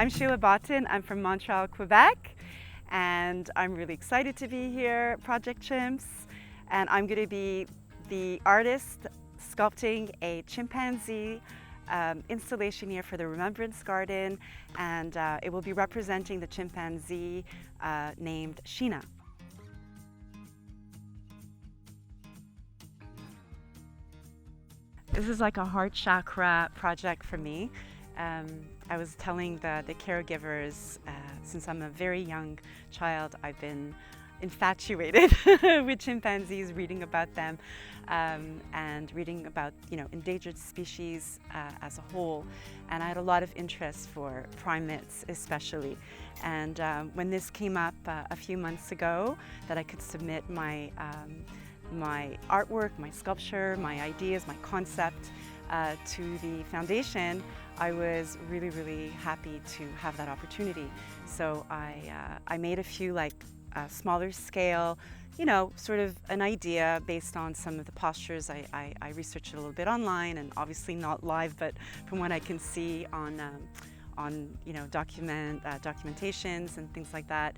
I'm Sheila Botton. I'm from Montreal, Quebec, and I'm really excited to be here at Project Chimps. And I'm going to be the artist sculpting a chimpanzee installation here for the Remembrance Garden, and it will be representing the chimpanzee named Sheena. This is like a heart chakra project for me. I was telling the caregivers, since I'm a very young child, I've been infatuated with chimpanzees, reading about them and reading about endangered species as a whole. And I had a lot of interest for primates especially. And when this came up a few months ago, that I could submit my my artwork, my sculpture, my ideas, my concept to the foundation, I was really, really happy to have that opportunity. So I made a few smaller scale, sort of an idea based on some of the postures. I researched it a little bit online, and obviously not live, but from what I can see on documentations and things like that.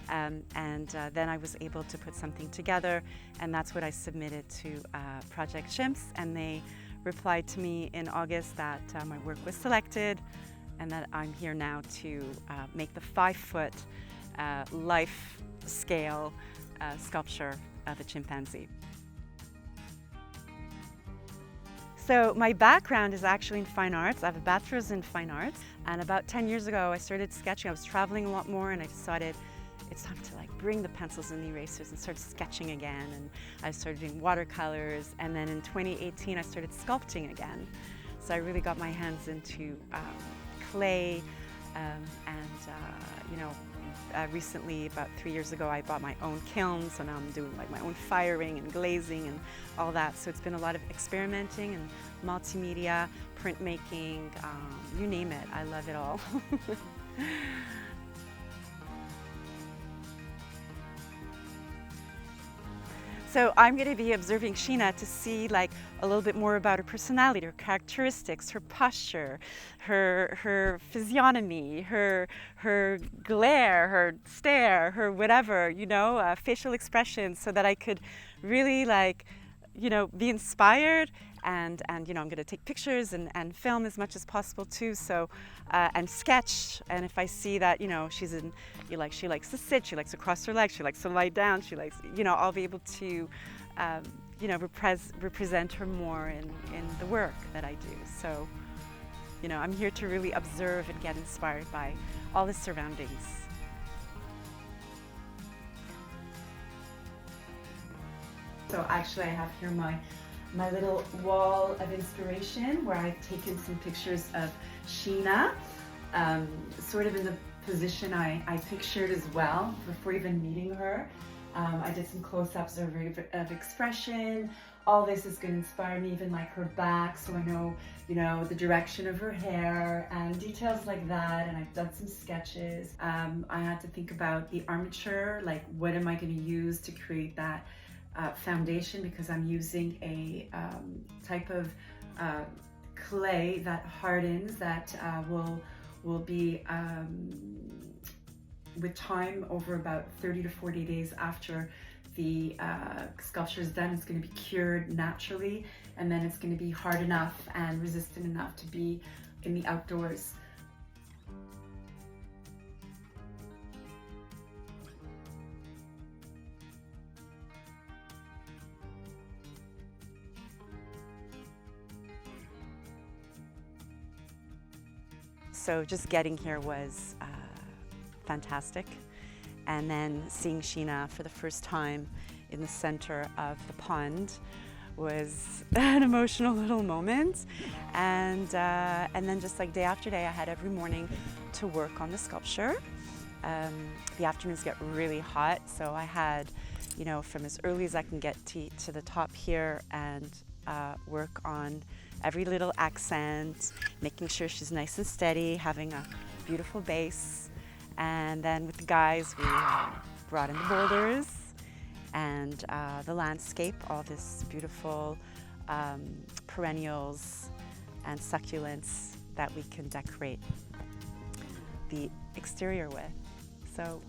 Then I was able to put something together, and that's what I submitted to Project Chimps, and they replied to me in August that my work was selected and that I'm here now to make the 5-foot life scale sculpture of a chimpanzee. So my background is actually in fine arts. I have a bachelor's in fine arts, and about 10 years ago I started sketching. I was traveling a lot more, and I decided it's time to bring the pencils and the erasers and start sketching again. And I started doing watercolors, and then in 2018 I started sculpting again. So I really got my hands into clay, recently, about 3 years ago, I bought my own kiln, so now I'm doing my own firing and glazing and all that. So it's been a lot of experimenting and multimedia, printmaking, you name it. I love it all. So I'm going to be observing Sheena to see a little bit more about her personality, her characteristics, her posture, her physiognomy, her glare, her stare, her whatever, facial expressions, so that I could really be inspired. And I'm going to take pictures and film as much as possible too. So and sketch. And if I see that she's she likes to sit, she likes to cross her legs, she likes to lie down, she likes I'll be able to represent her more in the work that I do. So I'm here to really observe and get inspired by all the surroundings. So actually, I have here my little wall of inspiration, where I've taken some pictures of Sheena, sort of in the position I pictured as well before even meeting her. I did some close-ups of expression. All this is going to inspire me, even her back, so I know, the direction of her hair and details like that. And I've done some sketches. I had to think about the armature, what am I going to use to create that foundation, because I'm using a type of clay that hardens, that will be with time, over about 30 to 40 days after the sculpture is done. It's going to be cured naturally, and then it's going to be hard enough and resistant enough to be in the outdoors. So just getting here was fantastic. And then seeing Sheena for the first time in the center of the pond was an emotional little moment. And then just day after day, I had every morning to work on the sculpture. The afternoons get really hot, so I had, from as early as I can get to the top here and work on every little accent, making sure she's nice and steady, having a beautiful base. And then with the guys, we brought in the boulders and the landscape, all this beautiful perennials and succulents that we can decorate the exterior with. So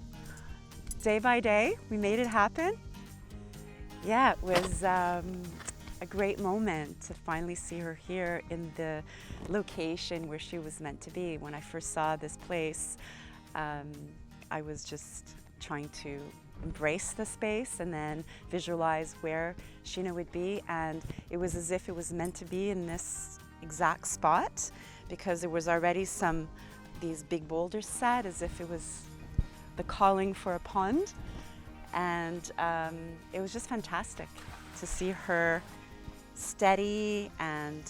day by day, we made it happen. Yeah, it was a great moment to finally see her here in the location where she was meant to be. When I first saw this place, I was just trying to embrace the space and then visualize where Sheena would be, and it was as if it was meant to be in this exact spot, because there was already these big boulders set, as if it was the calling for a pond. And it was just fantastic to see her steady and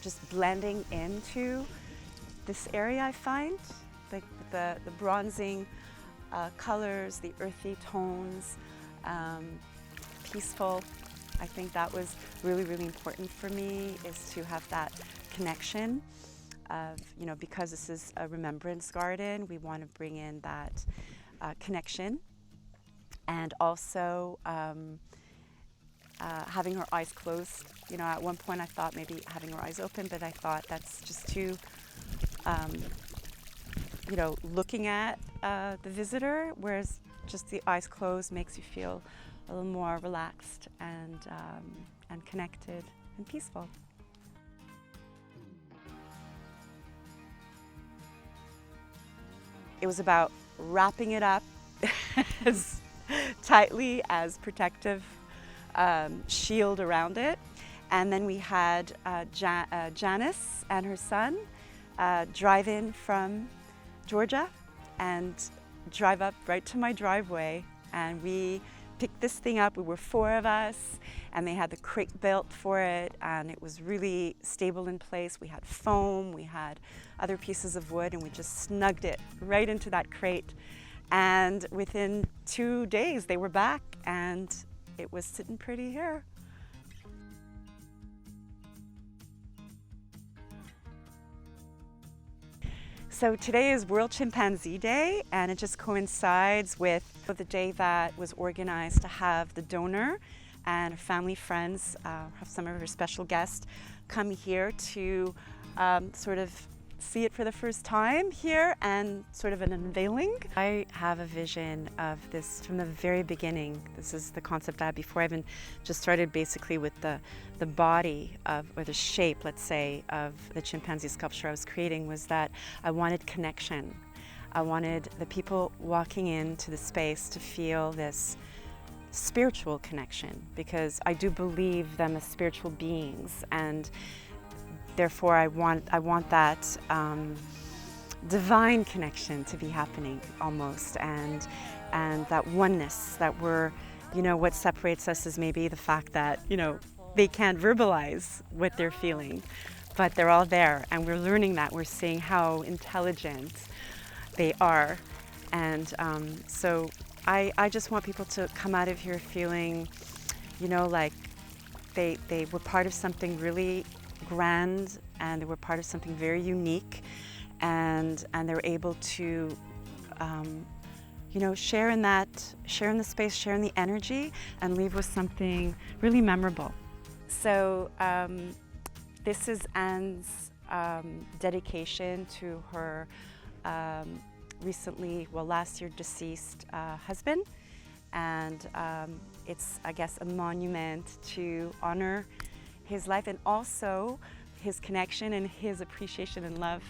just blending into this area. I find like the bronzing colors, the earthy tones, peaceful. I think that was really, really important for me, is to have that connection of, you know, because this is a remembrance garden, we want to bring in that connection. And also having her eyes closed. You know, at one point I thought maybe having her eyes open, but I thought that's just too, you know, looking at the visitor, whereas just the eyes closed makes you feel a little more relaxed and connected and peaceful. It was about wrapping it up as tightly as protective shield around it. And then we had Janice and her son drive in from Georgia and drive up right to my driveway, and we picked this thing up. We were 4 of us, and they had the crate built for it, and it was really stable in place. We had foam, we had other pieces of wood, and we just snugged it right into that crate. And within 2 days, they were back, and it was sitting pretty here. So today is World Chimpanzee Day, and it just coincides with the day that was organized to have the donor and her family, friends, have some of her special guests come here to sort of see it for the first time here, and sort of an unveiling. I have a vision of this from the very beginning. This is the concept I had before I even just started, basically with the body of, or the shape, let's say, of the chimpanzee sculpture I was creating, was that I wanted connection. I wanted the people walking into the space to feel this spiritual connection, because I do believe them as spiritual beings, and therefore I want that divine connection to be happening almost, and that oneness that we're, you know, what separates us is maybe the fact that, you know, they can't verbalize what they're feeling, but they're all there, and we're learning that. We're seeing how intelligent they are, and so I just want people to come out of here feeling, you know, like they were part of something really grand, and they were part of something very unique, and they're able to you know, share in the space, share in the energy, and leave with something really memorable. So this is Anne's dedication to her recently, well, last year deceased husband, and it's, I guess, a monument to honor his life, and also his connection and his appreciation and love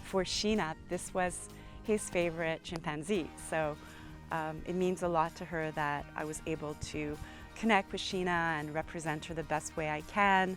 for Sheena. This was his favorite chimpanzee, so it means a lot to her that I was able to connect with Sheena and represent her the best way I can.